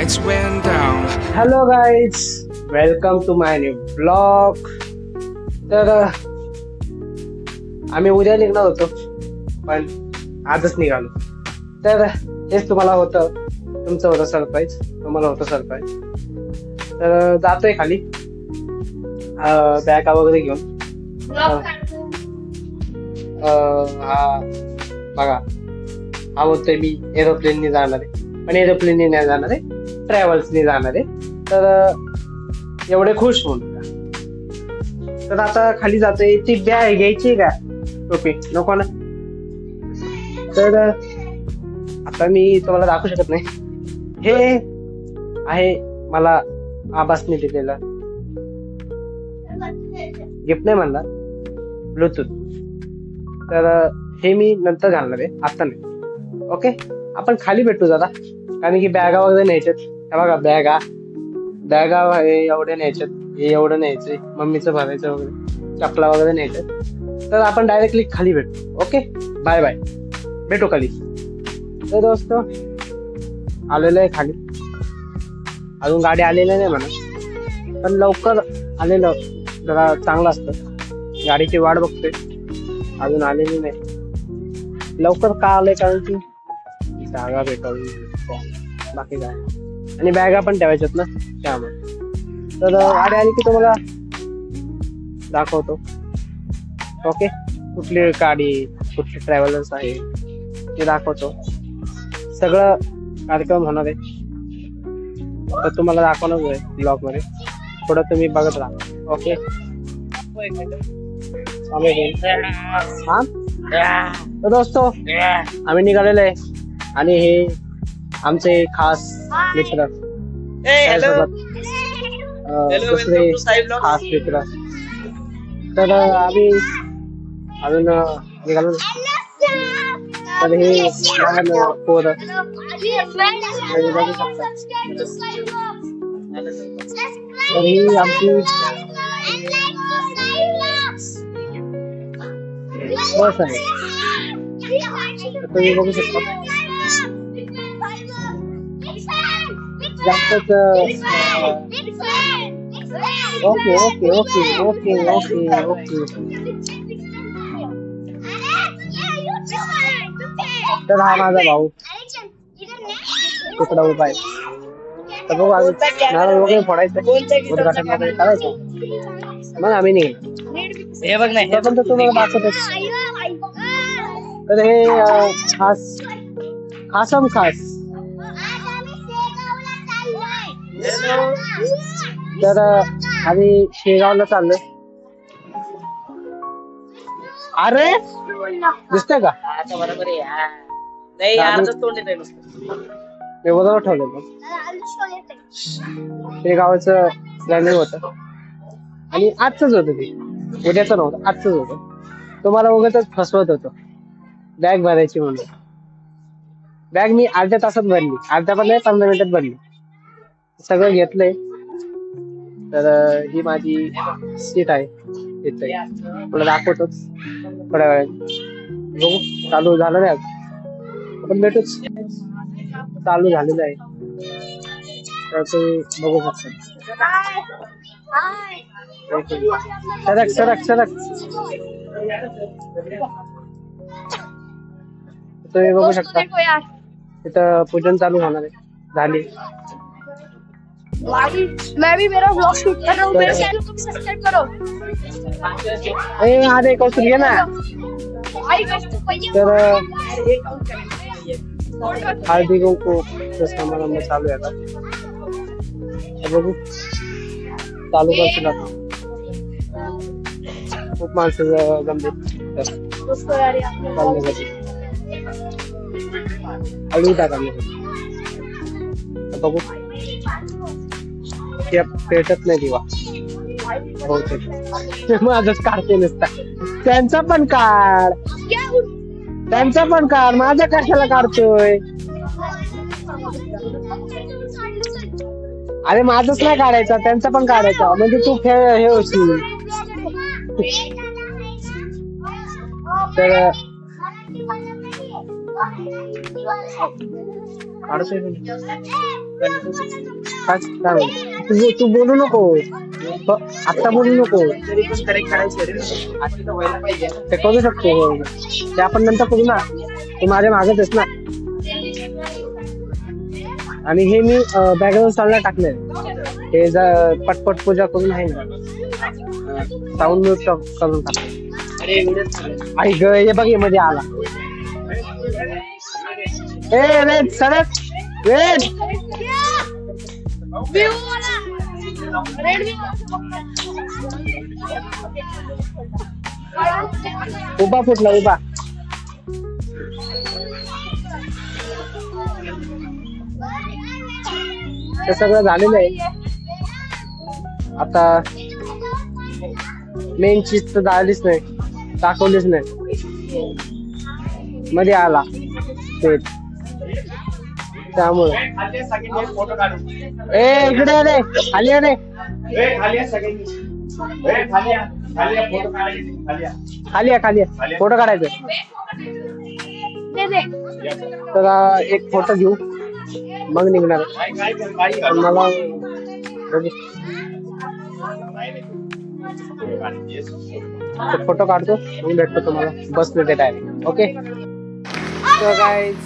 lights went down. Hello guys, welcome to my new blog. तर आम्ही उद्या निघणार होतो पण आजच निघालो. तर हेच तुम्हाला होतं, तुमचं होतं सरप्राईज, तुम्हाला होतं सरप्राईज. तर जातोय खाली बॅगा वगैरे घेऊन. हा बघा, हा बोलतोय मी एरोप्लेनने जाणार आहे, पण एरोप्लेनने नाही जाणार आहे, ट्रॅव्हल्सने जाणार आहे. तर एवढे खुश होऊन तर आता खाली जातोय. ती बॅग घ्यायची का? टोपी नको ना. तर आता मी तुम्हाला दाखवू शकत नाही. हे आहे मला आबासने दिलेलं गिफ्ट, नाही म्हणला, ब्लूटूथ. तर हे मी नंतर घालणार आहे, आता नाही. ओके, आपण खाली भेटू जरा, कारण की बॅगा वगैरे न्यायच्यात. हे बघा, बॅगा एवढे न्यायच्यात, हे एवढं न्यायचंय, मम्मीचं भरायचं वगैरे, चपला वगैरे न्यायच्यात. तर आपण डायरेक्टली खाली भेटू. ओके, बाय बाय, भेटू खाली. तर दोस्त आलेलं आहे खाली, अजून गाडी आलेली नाही म्हणा, पण लवकर आलेलं जरा चांगलं असतं. गाडीची वाट बघतोय, अजून आलेली नाही. लवकर का आलंय? कारण की जागा भेटावी, बाकी काय, आणि बॅगा पण ठेवायच्यात ना त्यामुळे. तर गाडी आली की तुम्हाला दाखवतो. ओके, कुठली गाडी, कुठली ट्रॅव्हलर्स आहे ते दाखवतो. सगळं कार्यक्रम होणार आहे, तर तुम्हाला दाखवणार आहे ब्लॉग मध्ये. थोडं तुम्ही बघत राहा. ओके, हा तर दोस्तो, आम्ही निघालेलो आहे, आणि हे आमचे खास मित्र, दुसरे खास मित्र. तर आम्ही अजून निघालो. तर हे लहान पोरं तर ही आमची बस आहे. तुम्ही बघू शकता, जास्तच. Okay okay okay okay okay okay. तर हा माझा भाऊ तिकडं उभा आहे. तर बघू, नारळ वगैरे फोडायचं, उद्घाटन वगैरे करायचं, मग आम्ही निघेल. हे बघ नाही, पण तुम्हाला दाखवतच. तर हे खासम खास. तर आम्ही शेगावला चाललोय. अरे दिसतंय का? आता बरोबर आहे. नाही, अर्धच तोंड येतंय नुसतं. मी बरोबर ठेवलं. शेगावचं प्लॅनिंग होतं, आणि आजच होतं ते, उद्याचं नव्हतं, आजच होतं. तुम्हाला उगाचच फसवत होतो बॅग भरायची म्हणून. बॅग मी अर्ध्या तासात भरली, अर्ध्या पण नाही, 15 मिनिटात भरली. सगळं घेतलंय. तर ही माझी सीट आहे इथे, तुला दाखवतोच थोड्या वेळात. बघू, चालू झालं नाही आपण भेटूच. चालू झालेलं आहे, तर तुम्ही बघू शकता. सरक सरक सरक, तुम्ही बघू शकता. तिथं पूजन चालू होणार आहे, झाली. मैं भी मेरा व्लॉग शूट कर रहा हूँ, मेरे चैनल को भी सब्सक्राइब करो. अरे कौशल घे ना. तर हळदी कुंकू समारंभ चालू आहे आता. बघू, चालू करतील आता. खूप माणसं जमले हळदी टाकण्यासाठी. बघू, ते पेटत नाही दिवा बहुतेक. माझंच काढते नसता, त्यांचा पण काढ, त्यांचा पण काढ, माझ्या कशाला काढतोय? अरे माझंच नाही काढायचा, त्यांचा पण काढायचा, म्हणजे तू हे होशील. तर काढतोय काय तू बोलू नको, आता बोलू नको. तरी पण करेक्ट करायचं रे. आधी तर व्हायला पाहिजे. ते करू शकतो, ते आपण नंतर करू ना. तू माझ्या मागच आहेस ना. आणि हे मी बॅकग्राऊंड साऊंडला टाकलंय. हे पटपट पूजा करून आहे ना, साऊंड म्यूट करून टाकलं. अरे व्हिडिओ चालू आई ग, हे बघ, हे मध्ये आला. ए वेट सडक, वेट. उभा फुटला, उभा. हे सगळं झालेलं आहे. आता मेन चीज तर झालीच नाही, दाखवलीच नाही. मध्ये आला ते, त्यामुळे. फोटो काढू. ए इकडे रे, खाली ये रे, खाली या सगळ्यांनी. खाली या, खाली या, फोटो काढायचे. खाली या. खाली ये, खाली ये. फोटो काढायचे. तर एक फोटो घेऊ, मग निघणार. पण मला फोटो काढतो, मग भेटतो तुम्हाला बसने ते टाइम. ओके. तर गाईज,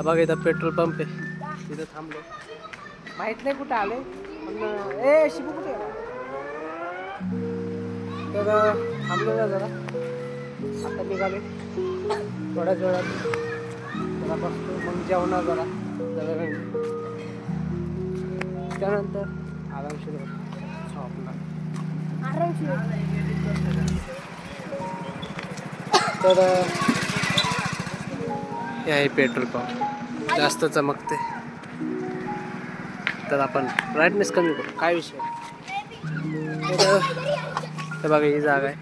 बघा इथं पेट्रोल पंप आहे, तिथं थांबलो. माहित नाही कुठे आले, पण ए शिबू कुठे गेला? तर थांबलो ना जरा, आता निघाले थोड्याच वेळात. जरा बसतो, मग जेवणार जरा वेळ. त्यानंतर आरामशीर झोपणार. तर हे आहे पेट्रोल पंप, जास्त चमकते. तर आपण ब्राईटनेस कमी करू, काय विषय. तर हे बघा, ही जागा आहे.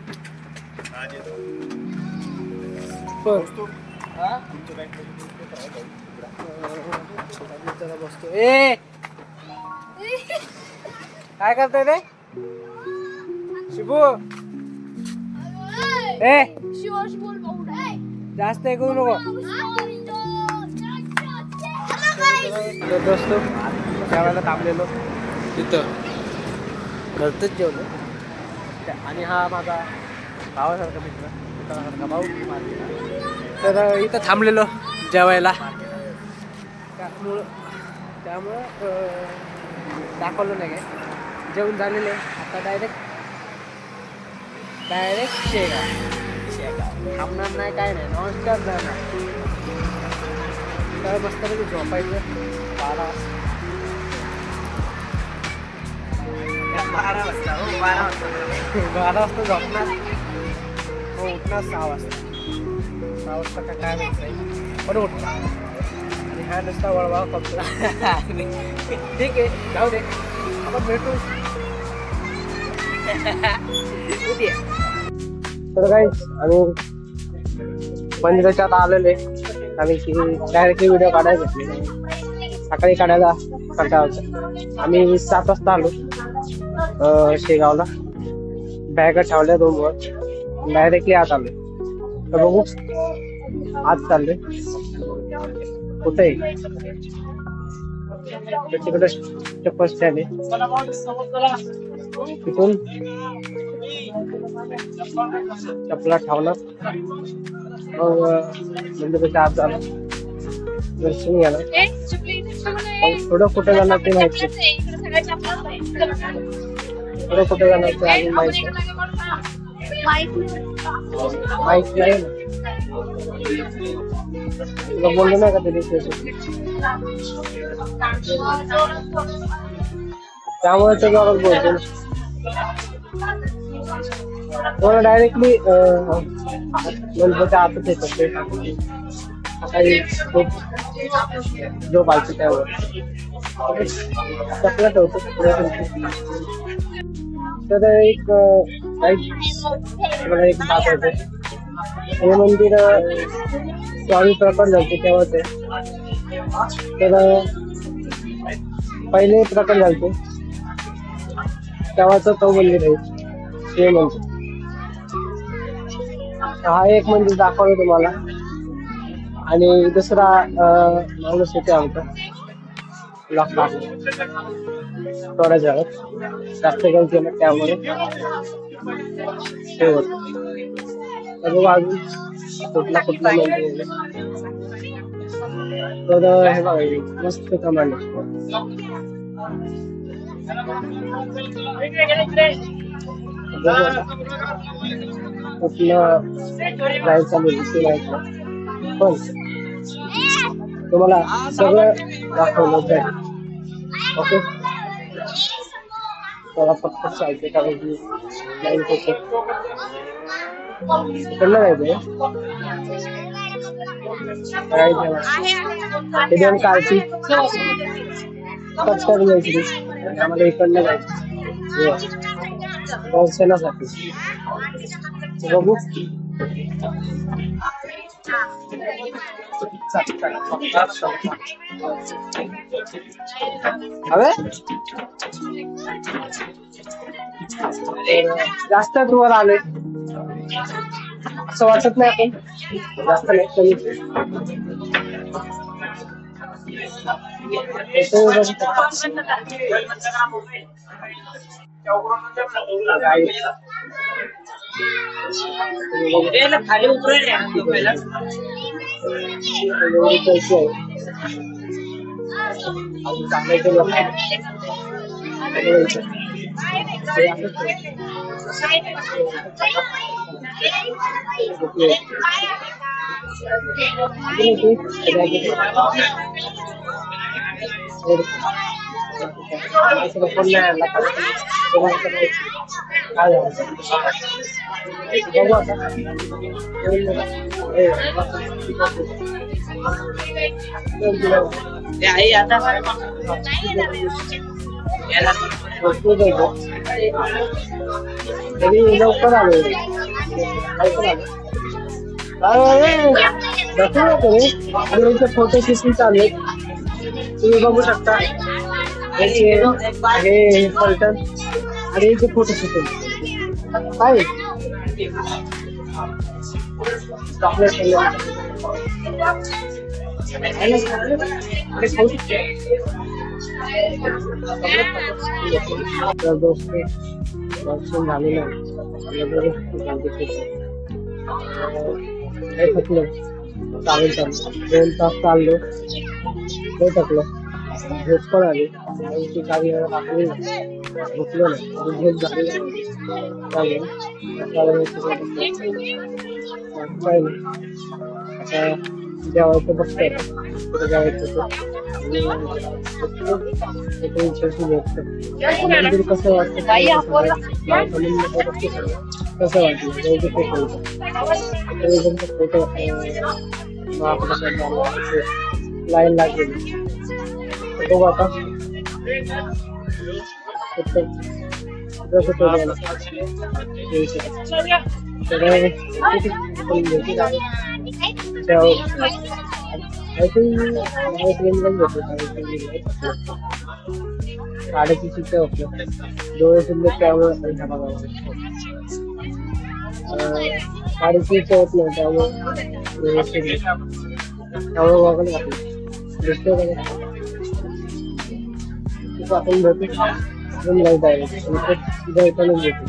बसतो. ए काय करतोय रे शिबू? ए जास्त हे करू नको. दोस्तो जेवायला थांबलेलो तिथं, घरचंच जेवलो. आणि हा माझा भावासारखा मित्र, मित्रासारखा भाऊ. तर इथं थांबलेलो जेवायला, त्यामुळं दाखवलं नाही काय. जेवण झालेलं आहे, आता डायरेक्ट शेगाव. थांबणार नाही, काय नाही, नॉनस्टॉप जाणार. तर मस्तपैकी झोपायचं 12 वाजता झोपणार. मग उठणार 6 वाजता. 6 वाजता काय माहिती, पण उठणार. आणि हा नुसता वळवा फक्त. ठीक आहे, जाऊ दे, आपण भेटू. तर काय, आम्ही मंदिराच्या आत आलेले, आम्ही डायरेक्टली व्हिडिओ काढायला घेतले. सकाळी काढायला कंटाळा. आम्ही 7 वाजता आलो शेगावला. बॅगा ठेवल्या 2 वर, डायरेक्टली आत आलो. तर बघू आत चाललोय कुठे. तिकडे चप्पल स्टँड आहे, तिथून चपला ठेवणार. मग मंदिराच्या आत झालं, दर्शन घ्यायला. थोडं कुठे जाणार ते माहिती, थोडं कुठे जाणार ते अजून माहिती नाही. तुला बोललो नाही का ते दिवशी, त्यामुळे ते जोरात बोलतो. मला डायरेक्टली मंदिराच्या आतच येत असते. सकाळी खूप झोप आलती, त्यावर चपला ठेवतो. तर एक बात होते, हे मंदिर स्वामी प्रकट झालते तेव्हाच आहे. तर पहिले प्रकट झालते, तेव्हाच तो मंदिर आहे ते मंदिर. हा एक मंदिर दाखवलं तुम्हाला. आणि दुसरा माणूस येते आमचा लॉक थोड्या वेळात जास्त काही केलं त्यामुळे हे होत. तर अजून कुठला मंदिर आहे. तर हे बघा मस्त कमांड कुठलं जायचं पण तुम्हाला सगळं दाखवलं जाईल. ओके थोडा पटपट चालते कारण की लाईन कुठलं जायचंय दोन कारची कट करून जायची आम्हाला इकडनं जायचं दर्शनासाठी. बघू हवे जास्त वर आले असं वाटत नाही. आपण जास्त नाही कमी खाली उतरेल लवकर आलो फोटो शूटिंग चालू आहे. तुम्ही बघू शकता हे पलटण आणि इथे फोटो शूटिंग काय दोस्त दर्शन झालेलं आहे. थकलो चालेल 2 तास चाललो हे थकलो झोप पण आली काही टाकली झोपलो नाही झोप झाली काय नाही. आता जेवायचं बघतोय कुठं जेवायचं मंदिर कसं वाटतं कसं वाटलं फोटो लाईन लागलेली बघू आता साडेतीस इथे होतं डोळे सुद्धा त्यामुळे साडेतीस होत नाही त्यामुळे वागण घातलं दुसरं आपण भेटू जायचं भेटू